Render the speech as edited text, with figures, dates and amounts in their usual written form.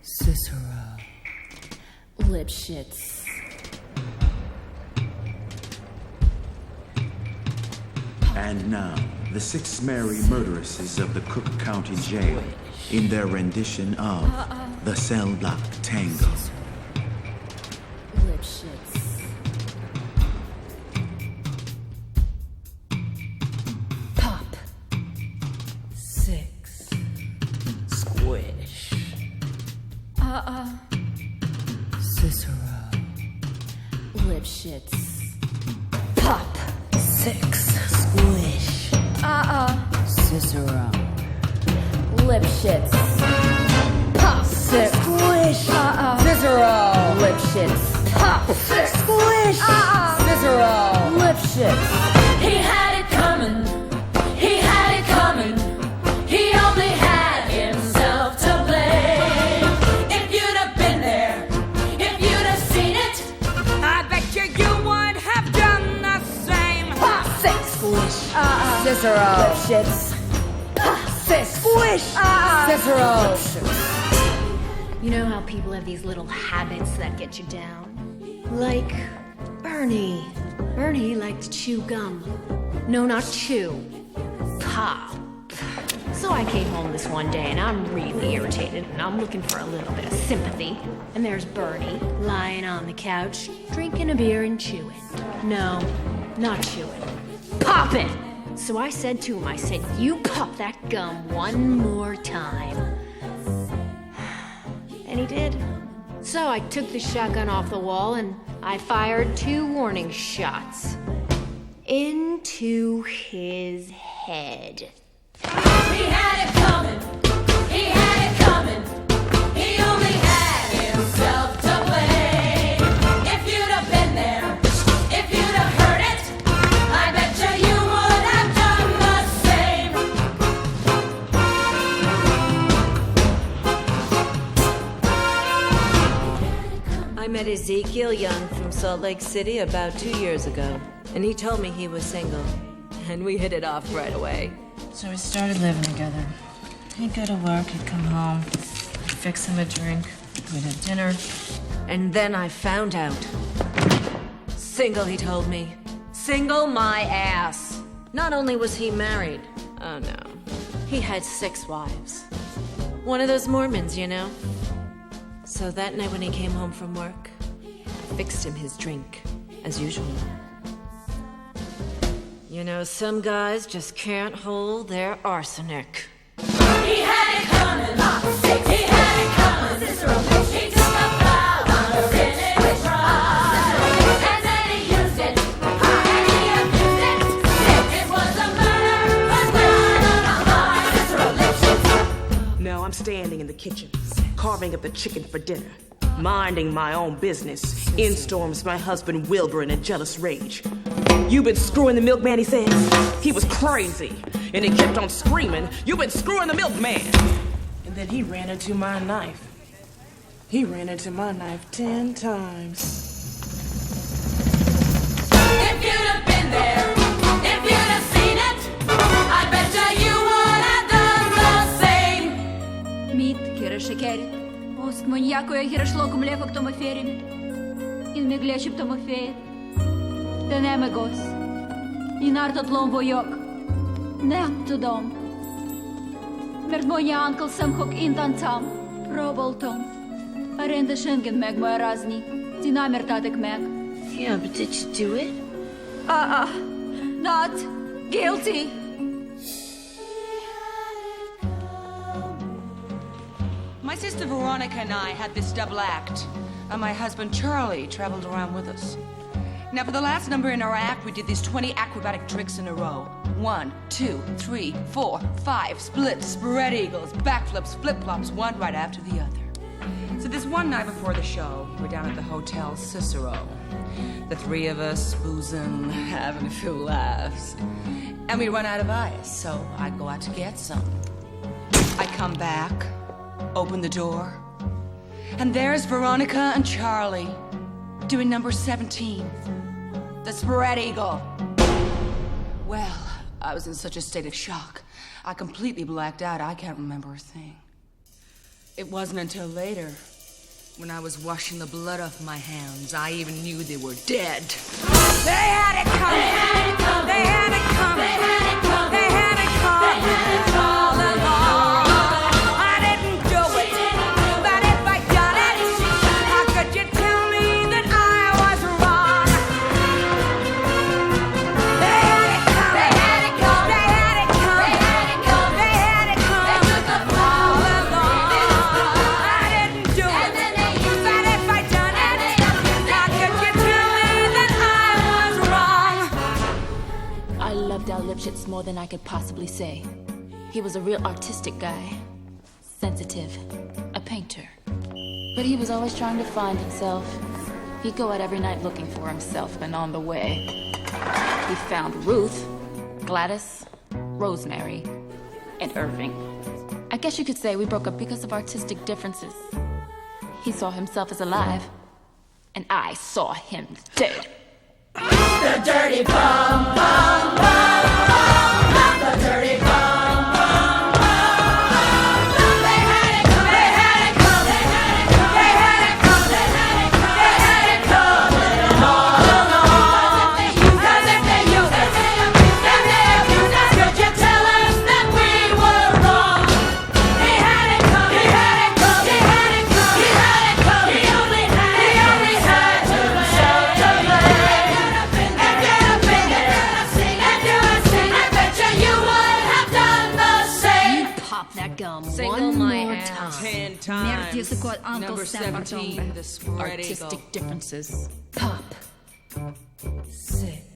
Cicero. Lipschitz. And now, the 6 merry murderesses of the Cook County Jail in their rendition of the Cell Block Tango. Lipschitz. Pop. 6. Squish. Cicero. Lipschitz. Pop. 6. Squish. Cicero. Lipschitz. Pop. 6. Squish. Cicero. Lipschitz. Pop. 6. Squish. Cicero. Lipschitz. He had it coming. He had it coming. He only had himself to blame. If you'd have been there, if you'd have seen it, I bet you would have done the same. Pop. 6. Squish. Cicero. Lipschitz. Pop. 6. Squish. Cicero. You know how people have these little habits that get you down? Like Bernie. Bernie liked to chew gum. No, not chew. Pop. So I came home this one day and I'm really irritated and I'm looking for a little bit of sympathy. And there's Bernie lying on the couch, drinking a beer and chewing. No, not chewing. Popping! So I said to him, I said, you pop that gum one more time. And he did. So I took the shotgun off the wall and I fired 2 warning shots. Into his head. he had it coming. He had it coming. He only had himself to blame. If you'd have been there, if you'd have heard it, I bet you would have done the same. I met Ezekiel Young from Salt Lake City about 2 years ago, and he told me he was single, and we hit it off right away. So we started living together. He'd go to work, he'd come home, I'd fix him a drink, we'd have dinner. And then I found out. Single, he told me. Single my ass. Not only was he married, oh no, he had 6 wives. One of those Mormons, you know. So that night when he came home from work, I fixed him his drink, as usual. You know, some guys just can't hold their arsenic. He had it coming. He had it coming. Cicero, he took a vow on a renegade trial. And then he used it. And he abused it. It was a murder, but not a lie. Cicero, No, I'm standing in the kitchen, carving up the chicken for dinner, minding my own business. In storms my husband Wilbur in a jealous rage. "You've been screwing the milkman," he says. He was crazy, and he kept on screaming, "You've been screwing the milkman." And then he ran into my knife. He ran into my knife 10 times. if you'd have been there, if you'd have seen it, I bet you would have done the same. Мід, кире шекері, ост моньяко, я гіре шлоком лефок тому ферімі. Ін ми глечіп тому феє. Та не ме гос. І нартот лом войок. Не тудом. Werd monja ankel sam hok intan tam. Proboltom. Arende schengen meg moja razni. Ti namer tatek meg. Yeah, but did you do it? Not guilty. My sister Veronica and I had this double act, and my husband Charlie traveled around with us. Now, for the last number in our act, we did these 20 acrobatic tricks in a row. 1, 2, 3, 4, 5, splits, spread eagles, backflips, flip-flops, one right after the other. So this one night before the show, we're down at the Hotel Cicero. The 3 of us boozing, having a few laughs. And we run out of ice, so I go out to get some. I come back, open the door, and there's Veronica and Charlie doing number 17, the spread eagle. Well, I was in such a state of shock. I completely blacked out. I can't remember a thing. It wasn't until later, when I was washing the blood off my hands, I even knew they were dead. They had it coming. They had it coming. They had it coming. They had it coming. They had it coming all along. I didn't do it, but if I done it, how could you tell me that I was wrong? They had it coming. They had it coming. They had it coming. They had it coming. They took the all along. I didn't do it, but if I done it, how could you tell me that I was wrong? I loved Al Lipschitz more than I could possibly say. He was a real artistic guy. Sensitive. A painter. But he was always trying to find himself. He'd go out every night looking for himself, and on the way, he found Ruth, Gladys, Rosemary, and Irving. I guess you could say we broke up because of artistic differences. He saw himself as alive, and I saw him dead. The dirty bum, bum, bum, bum, bum, the dirty bum, bum, bum, bum. They had it coming. They had it coming. They had it coming. They had it coming. They had it coming all along. Because if they use us, if they abuse us, could you tell us that we were wrong? He had it coming. He had it coming. He had it coming. He had it coming. He only had himself to blame. Pop that gum Single one my more ass. time. 10 times. Merkte se Uncle Number Sam 17, Bartombe. the spread eagle. Artistic differences. Pop. 6.